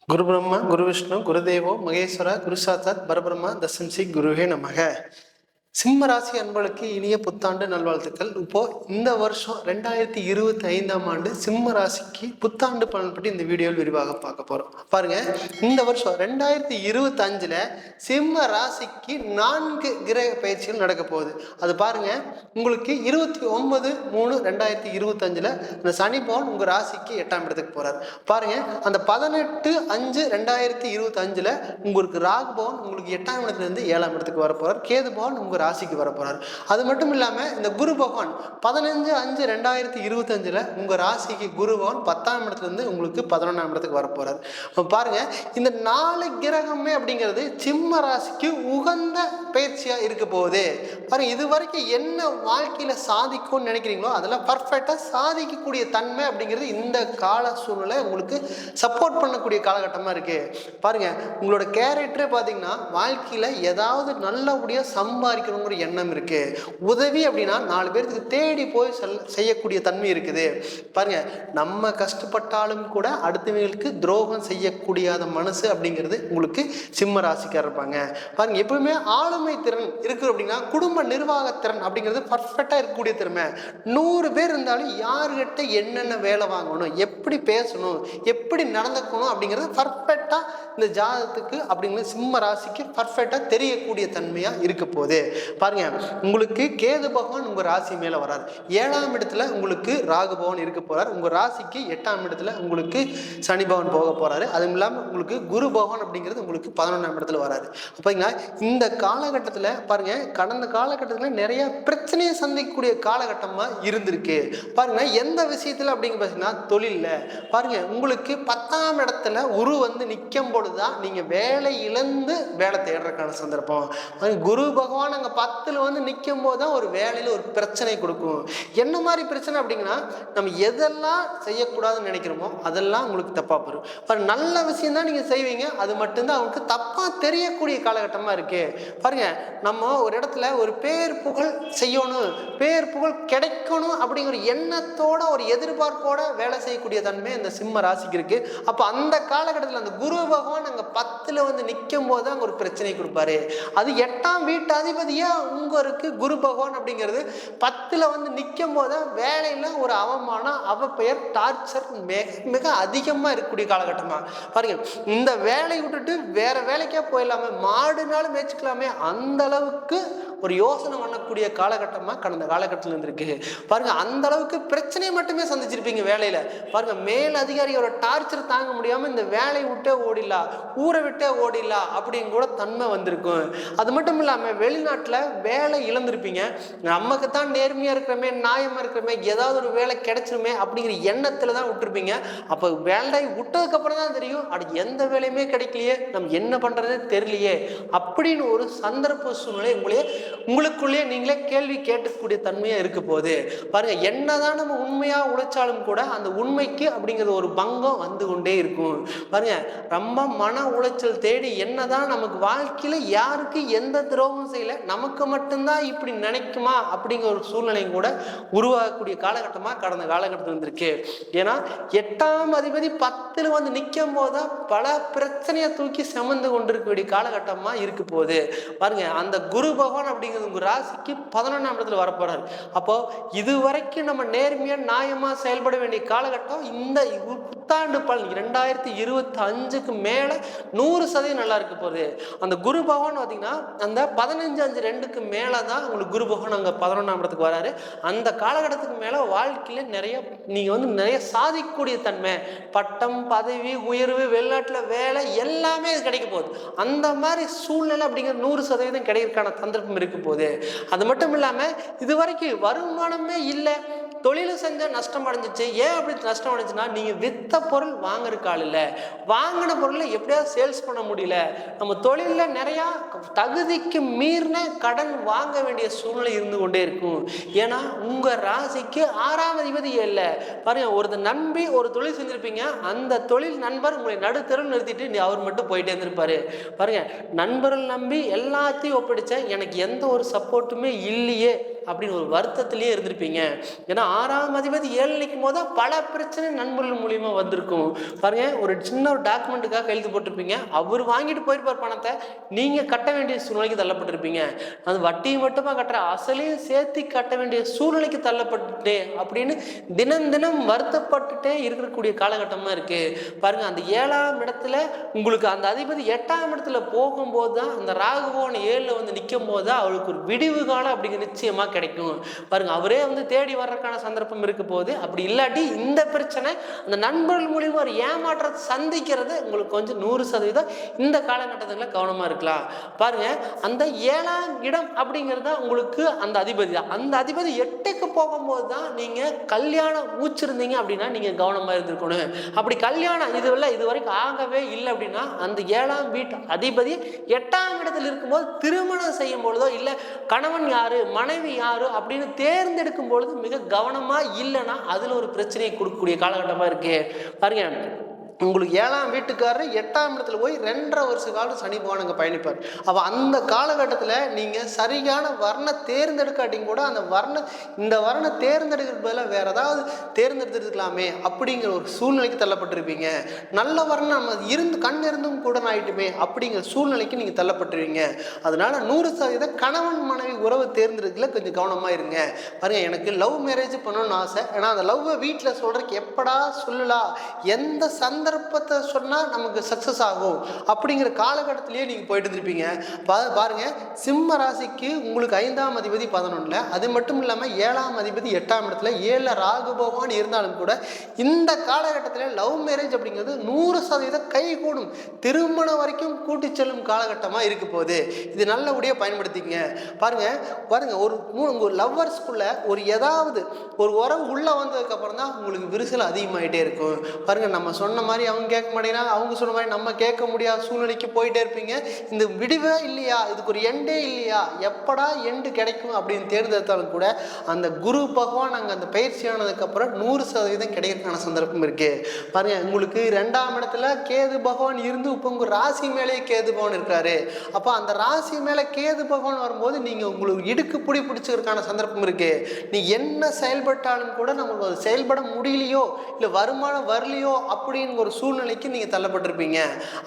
गुरु ब्रह्मा गुरु विष्णु गुरुदेवो महेश्वरा गुरु साक्षात् परब्रह्मा தஸ்மை ஸ்ரீ குருவே நமக. சிம்ம ராசி அன்பர்களுக்கு இனிய புத்தாண்டு நல்வாழ்த்துக்கள். இப்போ இந்த வருஷம் 2025ஆம் ஆண்டு சிம்ம ராசிக்கு புத்தாண்டு பலன் பற்றி இந்த வீடியோவில் விரிவாக பார்க்க போறோம். பாருங்க, இந்த வருஷம் 2025ல சிம்ம ராசிக்கு 4 கிரக பயிற்சிகள் நடக்க போகுது. அது பாருங்க, உங்களுக்கு 29/3/2025ல இந்த சனி பகவான் உங்க ராசிக்கு 8ஆம் இடத்துக்கு போறாரு. பாருங்க, அந்த 18/5/2025ல உங்களுக்கு ராகு பகவான் உங்களுக்கு 8ஆம் இடத்துல இருந்து 7ஆம் இடத்துக்கு வர போறார். கேது பகவான் உங்க ராசிக்கு வர போறாரு. அது மட்டும் இல்லாம இந்த குரு பகவான் 15/5/2025ல உங்க ராசிக்கு குரு பகவான் 10ஆம் இடத்துல இருந்து உங்களுக்கு 11ஆம் இடத்துக்கு வர போறாரு. பாருங்க, இந்த 4 கிரகமே அப்படிங்கிறது சிம்ம ராசிக்கு உகந்த பயிற்சியா இருக்க போகுது. பாருங்க, இது வரைக்கும் என்ன வாழ்க்கையில சாதிக்கும்னு நினைக்கிறீங்களோ அதெல்லாம் பர்ஃபெக்டா சாதிக்கக்கூடிய தன்மை அப்படிங்கிறது இந்த கால சூழ்நிலை உங்களுக்கு சப்போர்ட் பண்ணக்கூடிய காலகட்டமா இருக்கு. பாருங்க, உங்களோட கேரக்டரே பாத்தீங்கன்னா வாழ்க்கையில ஏதாவது நல்லபடியா சம்பாதிக்கணுங்கிற எண்ணம் இருக்கு. உதவி அப்படின்னா 4 பேருக்கு தேடி போய் செய்யக்கூடிய தன்மை இருக்குது. பாருங்க, நம்ம கஷ்டப்பட்டாலும் கூட அடுத்தவங்களுக்கு துரோகம் செய்யக்கூடிய மனசு அப்படிங்கிறது உங்களுக்கு சிம்ம ராசிக்காரர் இருப்பாங்க. பாருங்க, எப்பவுமே ஆளுமை திறன் இருக்கு அப்படின்னா குடும்ப நிர்வாக திறன் அப்படிங்கிறது பர்ஃபெக்டா இருக்கக்கூடிய திறமை. 100 பேர் இருந்தாலும் யாருகிட்ட என்னென்ன வேலை வாங்கணும், எப்படி பேசணும், எப்படி நடந்துக்கணும் அப்படிங்கிறது பர்ஃபெக்டா இந்த ஜாதகத்துக்கு அப்படிங்கிறது சிம்ம ராசிக்கு பர்ஃபெக்டா தெரியக்கூடிய தன்மையா இருக்க போகுது. பாருங்க, உங்களுக்கு கேது பகவான் உங்க ராசி மேல வராது. 7ஆம் இடத்துல உங்களுக்கு ராகு பகவான் இருக்க போறாரு. உங்க ராசிக்கு 8ஆம் இடத்துல உங்களுக்கு சனி பகவான் போக போறாரு. அதுவும் இல்லாம உங்களுக்கு குரு பகவான் அப்படிங்கிறது உங்களுக்கு 11ஆம் இடத்துல வராரு. அப்ப இந்த காலகட்டத்துல பாருங்க, கடந்த காலகட்டத்துல நிறைய பிரச்சனையை சந்திக்கக்கூடிய காலகட்டமா இருந்திருக்கு. பாருங்க, எந்த விஷயத்துல அப்படிங்க பாத்தீங்கன்னா தொழில்ல பாருங்க, உங்களுக்கு 10ஆம் இடத்துல உரு வந்து நிற்கும் பொழுதுதான் நீங்க வேலை இழந்து வேலை தேடுறதுக்கான சந்தர்ப்பம். குரு பகவான் அங்க 10ல் வந்து நிற்கும் போது தான் ஒரு வேலையில ஒரு பிரச்சனை கொடுக்கும். என்ன மாதிரி பிரச்சனை அப்படிங்கன்னா, நம்ம எதெல்லாம் செய்யக்கூடாதுன்னு நினைக்கிறோமோ அதெல்லாம் உங்களுக்கு தப்பா போகும். நல்ல விஷயம் தான் நீங்க செய்வீங்க, அது மட்டும்தான் அவங்களுக்கு தப்பா தெரியக்கூடிய காலகட்டமா இருக்கு. பாருங்க, நம்ம ஒரு இடத்துல ஒரு பேர் புகழ் செய்யணும், பேர் புகழ் கிடைக்கணும் அப்படிங்கிற எண்ணத்தோட ஒரு எதிர்பார்ப்போட வேலை செய்யக்கூடிய தன்மை இந்த சிம்ம ராசிக்கு இருக்கு. அப்ப அந்த காலகட்டத்தில் அந்த குரு பகவான் அங்க 10ல் வந்து நிற்கும் போது அங்க ஒரு பிரச்சனை கொடுப்பாரு. அது 8ஆம் வீட்டு அதிபதியா உங்களுக்கு குரு பகவான் அப்படிங்கிறது 10ல் வந்து நிற்கும் போது வேலையில ஒரு அவமானம், அவப்பெயர், டார்ச்சர் மிக அதிகமா இருக்கக்கூடிய காலகட்டமா பாருங்க. இந்த வேலையை விட்டுட்டு வேற வேலைக்கே போயிடலாமே, மாடுனாலும் மேய்ச்சிக்கலாமே, அந்த அளவுக்கு ஒரு யோசனை பண்ணக்கூடிய காலகட்டமா கடந்த காலகட்டத்தில் இருந்திருக்கு. பாருங்க, அந்த அளவுக்கு பிரச்சனையை மட்டுமே சந்திச்சிருப்பீங்க வேலையில. பாருங்க, மேல் அதிகாரியோட டார்ச்சர் தாங்க முடியாம இந்த வேலையை விட்டே ஓடிடலாம், ஊரை விட்டே ஓடிடலாம் அப்படின்னு கூட தன்மை வந்திருக்கும். அது மட்டும் இல்லாம வெளிநாட்டுல வேலை இழந்திருப்பீங்க. நமக்கு தான் நேர்மையா இருக்கிறமே, நியாயமா இருக்கிறமே, ஏதாவது ஒரு வேலை கிடைச்சிருமே அப்படிங்கிற எண்ணத்துல தான் விட்டுருப்பீங்க. அப்ப வேலை விட்டதுக்கு அப்புறம் தான் தெரியும், அது எந்த வேலையுமே கிடைக்கலையே, நம்ம என்ன பண்றதே தெரியலையே அப்படின்னு ஒரு சந்தர்ப்ப சூழ்நிலை உங்களுக்குள்ளேயே நீங்களே கேள்வி கேட்கக்கூடிய தன்மையா இருக்க போகுது. பாருங்க, என்னதான் நம்ம உண்மையா உழைச்சாலும் கூட அந்த உண்மைக்கு அப்படிங்கிறது ஒரு பங்கம் வந்து கொண்டே இருக்கும். பாருங்க, ரொம்ப மன உளைச்சல் தேடி என்னதான் நமக்கு வாழ்க்கையில யாருக்கு எந்த துரோகம் செய்யல, நமக்கு மட்டும்தான் இப்படி நினைக்குமா அப்படிங்கிற ஒரு சூழ்நிலையும் கூட உருவாகக்கூடிய காலகட்டமா கடந்த காலகட்டத்தில் இருந்திருக்கு. ஏன்னா 8ஆம் அதிபதி 10ல் வந்து நிற்கும் போதுதான் பல பிரச்சனையை தூக்கி சுமந்து கொண்டிருக்கக்கூடிய காலகட்டமா இருக்கு போகுது. பாருங்க, அந்த குரு பகவான் அப்படிங்கிறது உங்க ராசிக்கு 11ஆம் இடத்துல வரப்போறாரு. அப்போ இது வரைக்கும் நம்ம நேர்மையா நியாயமா செயல்பட வேண்டிய காலகட்டம் இந்த புத்தாண்டு பலன் 2025க்கு மேல 100% நல்லா இருக்க போகுது. அந்த குரு பகவான் பார்த்தீங்கன்னா அந்த 15/5/2க்கு மேலதான் உங்களுக்கு குரு பகவான் அங்க 11ஆம் இடத்துக்கு வராரு. அந்த காலகட்டத்துக்கு மேல வாழ்க்கையில நீங்க வந்து நிறைய சாதிக்கக்கூடிய தன்மை, பட்டம், பதவி, உயர்வு, வெளிநாட்டுல வேலை எல்லாமே கிடைக்க போகுது. அந்த மாதிரி சூழ்நிலை அப்படிங்கிற 100% கிடைக்கிறதுக்கான சந்தர்ப்பம் இருக்கு போகுது. அது மட்டும் இல்லாம இது வரைக்கும் வருமானமே இல்லை, தொழில் செஞ்ச நஷ்டம் அடைஞ்சிச்சு. ஏன் அப்படி நஷ்டம் அடைஞ்சுன்னா, நீங்க வித்த பொருள் வாங்குறதுக்கு ஆள் இல்லை, வாங்கின பொருளை எப்படியாவது சேல்ஸ் பண்ண முடியல, நம்ம தொழில நிறைய தகுதிக்கு மீறின கடன் வாங்க வேண்டிய சூழ்நிலை இருந்து கொண்டே இருக்கும். ஏன்னா உங்க ராசிக்கு 6ஆம் அதிபதி இல்லை. பாருங்க, ஒரு நம்பி ஒரு தொழில் செஞ்சிருப்பீங்க, அந்த தொழில் நண்பர் உங்களை நடுத்தருள் நிறுத்திட்டு அவர் மட்டும் போயிட்டே இருந்திருப்பாரு. பாருங்க, நண்பர்கள் நம்பி எல்லாத்தையும் ஒப்படைச்ச எனக்கு எந்த ஒரு சப்போர்ட்டுமே இல்லையே அப்படின்னு ஒரு வருத்தத்திலேயே இருந்திருப்பீங்க. ஏன்னா 6ஆம் அதிபதி 7 நிற்கும் போது பல பிரச்சனை நண்பர்கள் மூலியமா வந்திருக்கும். பாருங்க, ஒரு சின்ன ஒரு டாக்குமெண்ட்டுக்காக கையெழுத்து போட்டிருப்பீங்க, அவர் வாங்கிட்டு போயிருப்பார் பணத்தை, நீங்க கட்ட வேண்டிய சூழ்நிலைக்கு தள்ளப்பட்டிருப்பீங்க. அது வட்டியை மட்டுமா கட்டுற, அசலையும் சேர்த்து கட்ட வேண்டிய சூழ்நிலைக்கு தள்ளப்பட்டுட்டே அப்படின்னு தினம் தினம் வருத்தப்பட்டுட்டே இருக்கக்கூடிய காலகட்டமா இருக்கு. பாருங்க, அந்த 7ஆம் இடத்துல உங்களுக்கு அந்த அதிபதி 8ஆம் இடத்துல போகும்போது தான், அந்த ராகுபவன் 7ல் வந்து நிற்கும் போது தான் அவளுக்கு ஒரு விடிவு காலம் அப்படிங்கிற நிச்சயமா கிடைக்கும். பாருங்க, அவரே வந்து தேடி வர்றதுக்கான சந்தர்ப்பம் இருக்க போது. அப்படி இல்லாட்டி இந்த பிரச்சனை அந்த நண்பர்கள் மூலியமா ஒரு ஏமாற்றத்தை சந்திக்கிறது உங்களுக்கு கொஞ்சம் 100% இந்த காலகட்டத்தில் கவனமா இருக்கலாம். பாருங்க, அந்த 7ஆம் இடம் அப்படிங்கிறது உங்களுக்கு அந்த அதிபதி தான். அந்த அதிபதி 8க்கு போகும்போது தான் நீங்க கல்யாணம் ஊச்சிருந்தீங்க அப்படின்னா நீங்க கவனமா இருந்திருக்கணும். அப்படி கல்யாணம் இது வரைக்கும் ஆகவே இல்லை அப்படின்னா அந்த 7ஆம் வீட்டு அதிபதி 8ஆம் இடத்தில் இருக்கும்போது திருமணம் செய்யும் பொழுதோ இல்லை கணவன் யாரு மனைவி யாரு அப்படின்னு தேர்ந்தெடுக்கும் பொழுது மிக கவனமா இல்லைன்னா அதுல ஒரு பிரச்சனையை கொடுக்கக்கூடிய காலகட்டமா இருக்கு. பாருங்க, உங்களுக்கு 7ஆம் வீட்டுக்காரர் 8ஆம் இடத்துல போய் 2.5 வருஷ காலம் சனி பகவான் அங்கே பயணிப்பார். அப்போ அந்த காலகட்டத்தில் நீங்கள் சரியான வர்ண தேர்ந்தெடுக்காட்டியும் கூட அந்த இந்த வர்ண தேர்ந்தெடுக்கிறது பதிலாக வேறு ஏதாவது தேர்ந்தெடுத்துருக்கலாமே அப்படிங்கிற ஒரு சூழ்நிலைக்கு தள்ளப்பட்டிருப்பீங்க. நல்ல வர்ணம் நம்ம கண் இருந்தும் கூட ஆயிட்டுமே அப்படிங்கிற சூழ்நிலைக்கு நீங்கள் தள்ளப்பட்டுருவீங்க. அதனால 100% கணவன் மனைவி உறவு தேர்ந்தெடுக்கல கொஞ்சம் கவனமாக இருங்க. பாருங்க, எனக்கு லவ் மேரேஜ் பண்ணணும்னு ஆசை. ஏன்னா அந்த லவ்வை வீட்டில் சொல்கிறதுக்கு எப்படா சொல்லலாம், எந்த சந்தர்ப்பத்தை சொன்னால் நமக்கு சக்ஸஸ் ஆகும் அப்படிங்கிற காலகட்டத்திலேயே நீங்கள் போயிட்டு இருந்திருப்பீங்க. பாருங்க, சிம்ம ராசிக்கு உங்களுக்கு 5ஆம் அதிபதி 11ல், அது மட்டும் இல்லாமல் 7ஆம் அதிபதி 8ஆம் இடத்துல 7ல் ராகு பகவான் இருந்தாலும் கூட இந்த காலகட்டத்தில் லவ் மேரேஜ் அப்படிங்கிறது 100% கைகூடும், திருமணம் வரைக்கும் கூட்டி செல்லும் காலகட்டமாக இருக்க போகுது. இது நல்லபடியாக பயன்படுத்திங்க. பாருங்க ஒரு லவ்வர்ஸ்குள்ள ஏதாவது ஒரு உறவு உள்ள வந்ததுக்கப்புறம் தான் உங்களுக்கு விரிசல் அதிகமாகிட்டே இருக்கும். பாருங்க, நம்ம சொன்ன மாதிரி அவங்க கேட்க மாட்டேங்கிறாங்க, அவங்க சொன்ன மாதிரி நம்ம கேட்க முடியாத சூழ்நிலைக்கு போயிட்டே இருப்பீங்க. இந்த விடிவே இல்லையா, இதுக்கு ஒரு எண்டே இல்லையா, எப்படா எண்டு கிடைக்கும் அப்படின்னு தேர்ந்தெடுத்தாலும் கூட அந்த குரு பகவான் அங்கே அந்த பயிற்சியானதுக்கப்புறம் 100% கிடைக்கிறதுக்கான சந்தர்ப்பம் இருக்கு. பாருங்க, உங்களுக்கு 2ஆம் இடத்துல கேது பகவான் இருந்து இப்போ உங்கள் ராசி மேலேயே கேது பகவான் இருக்காரு. அப்போ அந்த ராசி மேலே கேது பகவான் வரும்போது நீங்கள் உங்களுக்கு இடுக்கு பிடிச்சிக்கிறதுக்கான சந்தர்ப்பம் இருக்கு. நீ என்ன செயல்பட்டாலும் கூட நமக்கு அது செயல்பட முடியலையோ இல்லை வருமானம் வரலையோ அப்படின்னு ஒரு சூழ்நிலைக்கு நீங்கள் தள்ளப்பட்டிருப்பீங்க.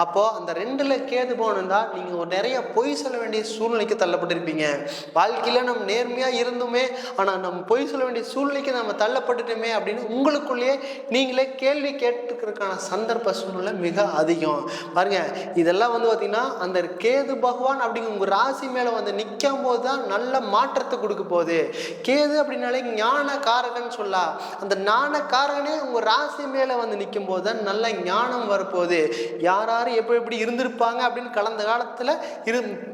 அப்போது அந்த 2ல் கேது போகணுன்னா நீங்கள் நிறைய பொய் சொல்ல வேண்டிய சூழ்நிலைக்கு தள்ளப்பட்டிருப்பீங்க. வாழ்க்கையில் நம்ம நேர்மையாக இருந்துமே ஆனால் நம்ம பொய் சொல்ல வேண்டிய சூழ்நிலைக்கு நம்ம தள்ளப்பட்டுட்டோமே அப்படின்னு உங்களுக்குள்ளேயே நீங்களே கேள்வி கேட்டுக்கிறதுக்கான சந்தர்ப்ப சூழ்நிலை மிக அதிகம். பாருங்க, இதெல்லாம் வந்து பார்த்தீங்கன்னா அந்த கேது பகவான் அப்படிங்கிற உங்கள் ராசி மேலே வந்து நிற்கும் போது தான் நல்ல மாற்றத்தை கொடுக்க போகுது. கேது அப்படின்னாலே ஞான காரகன்னு சொல்லலாம். அந்த ஞான காரகனே உங்கள் ராசி மேலே வந்து நிற்கும் போது தான் நல்ல ஞானம் வரப்போகுது. யார் எப்படி இருந்திருப்பாங்க அப்படின்னு கடந்த காலத்தில்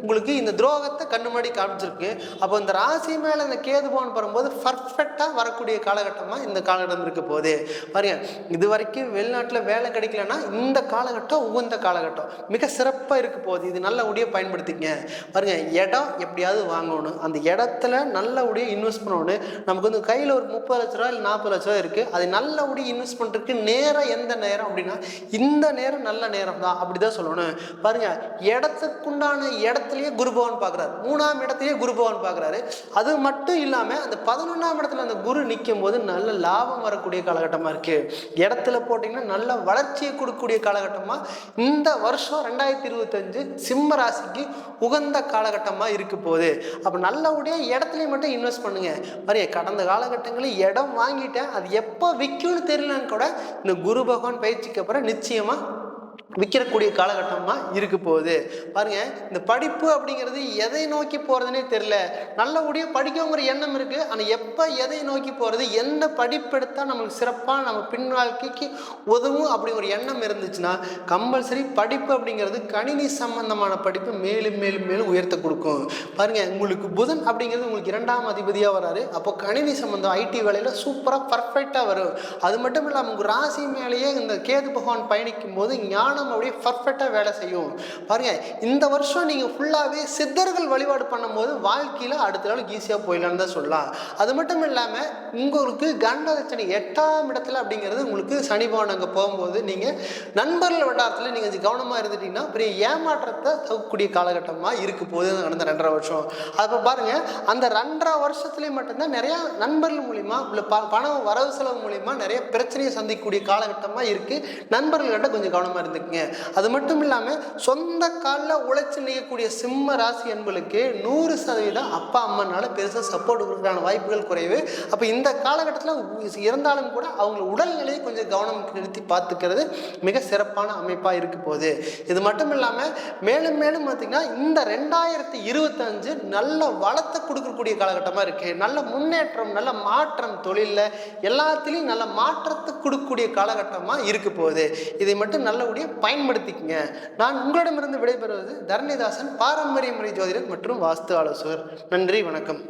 உங்களுக்கு இந்த துரோகத்தை கண்ணு முன்னாடி காமிச்சிருக்கு. அப்போ இந்த ராசி மேலே இந்த கேது பகவான் வரும்போது பர்ஃபெக்டாக வரக்கூடிய காலகட்டமாக இந்த காலகட்டம் இருக்க போகுது. பாருங்க, இது வரைக்கும் வெளிநாட்டில் வேலை கிடைக்கலன்னா இந்த காலகட்டம் உகந்த காலகட்டம் மிக சிறப்பாக இருக்க போகுது. இது நல்லபடியாக பயன்படுத்திங்க. பாருங்க, இடம் எப்படியாவது வாங்கணும், அந்த இடத்துல நல்லபடியாக இன்வெஸ்ட் பண்ணணும். நமக்கு வந்து கையில் ஒரு 30 லட்ச ரூபா இல்லை 40 லட்ச ரூபா இருக்குது, அது நல்லபடியாக இன்வெஸ்ட் பண்ணுறதுக்கு நேரம் எந்த நேரம் அப்படின்னா இந்த நேரம் நல்ல நேரம் தான், அப்படிதான் சொல்லணும். பாருங்க, இடத்துக்குண்டான இடத்துலயே குரு பகவான் பார்க்குறாரு, 3ஆம் இடத்தையே குரு பகவான் பார்க்குறாரு. அது மட்டும் இல்லாமல் அந்த 11ஆம் இடத்துல அந்த குரு நிற்கும் போது நல்ல லாபம் வரக்கூடிய காலகட்டமாக இருக்கு. இடத்துல போட்டிங்கன்னா நல்ல வளர்ச்சியை கொடுக்கக்கூடிய காலகட்டமாக இந்த வருஷம் 2025 சிம்ம ராசிக்கு உகந்த காலகட்டமாக இருக்க போகுது. அப்போ நல்லபடியாக இடத்துலையும் மட்டும் இன்வெஸ்ட் பண்ணுங்க. பாருங்க, கடந்த காலகட்டங்களில் இடம் வாங்கிட்டேன், அது எப்போ விற்கும்னு தெரியலன்னு கூட இந்த குரு பகவான் பயிற்சிக்கு அப்புறம் நிச்சயமாக விற்கக்கூடிய காலகட்டமாக இருக்க போகுது. பாருங்க, இந்த படிப்பு அப்படிங்கிறது எதை நோக்கி போகிறதுனே தெரியல, நல்லபடியாக படிக்கங்கிற எண்ணம் இருக்குது, ஆனால் எப்போ எதை நோக்கி போகிறது, எந்த படிப்பு எடுத்தால் நமக்கு சிறப்பாக நம்ம பின் வாழ்க்கைக்கு உதவும் அப்படி ஒரு எண்ணம் இருந்துச்சுன்னா கம்பல்சரி படிப்பு அப்படிங்கிறது கணினி சம்பந்தமான படிப்பு மேலும் மேலும் மேலும் உயர்த்த கொடுக்கும். பாருங்க, உங்களுக்கு புதன் அப்படிங்கிறது உங்களுக்கு 2ஆம் அதிபதியாக வராரு. அப்போ கணினி சம்பந்தம் ஐடி வேலையில் சூப்பராக பர்ஃபெக்டாக வரும். அது மட்டும் இல்லாமல் உங்கள் ராசி மேலேயே இந்த கேது பகவான் பயணிக்கும் போது ஞான ஞானம் அப்படியே பர்ஃபெக்டாக வேலை செய்யும். பாருங்கள், இந்த வருஷம் நீங்கள் ஃபுல்லாகவே சித்தர்கள் வழிபாடு பண்ணும்போது வாழ்க்கையில் அடுத்த நாளுக்கு ஈஸியாக போயிடலான்னு தான் சொல்லலாம். அது மட்டும் இல்லாமல் உங்களுக்கு கண்டதட்சணை 8ஆம் இடத்துல அப்படிங்கிறது உங்களுக்கு சனி பகவான் அங்கே போகும்போது நீங்கள் நண்பர்கள் வட்டாரத்தில் நீங்கள் கவனமாக இருந்துட்டீங்கன்னா பெரிய ஏமாற்றத்தை தகக்கூடிய காலகட்டமாக இருக்க போகுது அந்த 2.5 வருஷம். அப்போ பாருங்கள், அந்த 2.5 வருஷத்துலேயும் மட்டும்தான் நிறையா நண்பர்கள் மூலிமா இல்லை பணம் வரவு செலவு மூலிமா நிறைய பிரச்சனையை சந்திக்கக்கூடிய காலகட்டமாக இருக்குது. நண்பர்கள்கிட்ட கொஞ்சம் கவனமாக இருந்துக்குங்க. அது மட்டும் இல்லாமல் சொந்த காலில் உழைச்சி நிற்கக்கூடிய சிம்ம ராசி என்பளுக்கு 100% அப்பா அம்மானால பெருசாக சப்போர்ட் கொடுக்குறான வாய்ப்புகள் குறைவு. அப்போ இந்த காலகட்டத்தில் இருந்தாலும் கூட அவங்க உடல்நிலையை கொஞ்சம் கவனம் நிறுத்தி பார்த்துக்கிறது மிக சிறப்பான அமைப்பாக இருக்க போகுது. இது மட்டும் இல்லாமல் மேலும் மேலும் பார்த்திங்கன்னா இந்த 2025 நல்ல வளத்தை கொடுக்கக்கூடிய காலகட்டமாக இருக்குது. நல்ல முன்னேற்றம், நல்ல மாற்றம், தொழிலில் எல்லாத்துலேயும் நல்ல மாற்றத்தை கொடுக்கக்கூடிய காலகட்டமாக இருக்க போகுது. இதை மட்டும் நல்லபடியாக பயன்படுத்திக்கங்க. நான் உங்களிடமிருந்து விடைபெறுவது தரணிதாசன், பாரம்பரிய முறை ஜோதிடர் மற்றும் வாஸ்து ஆலோசகர். நன்றி, வணக்கம்.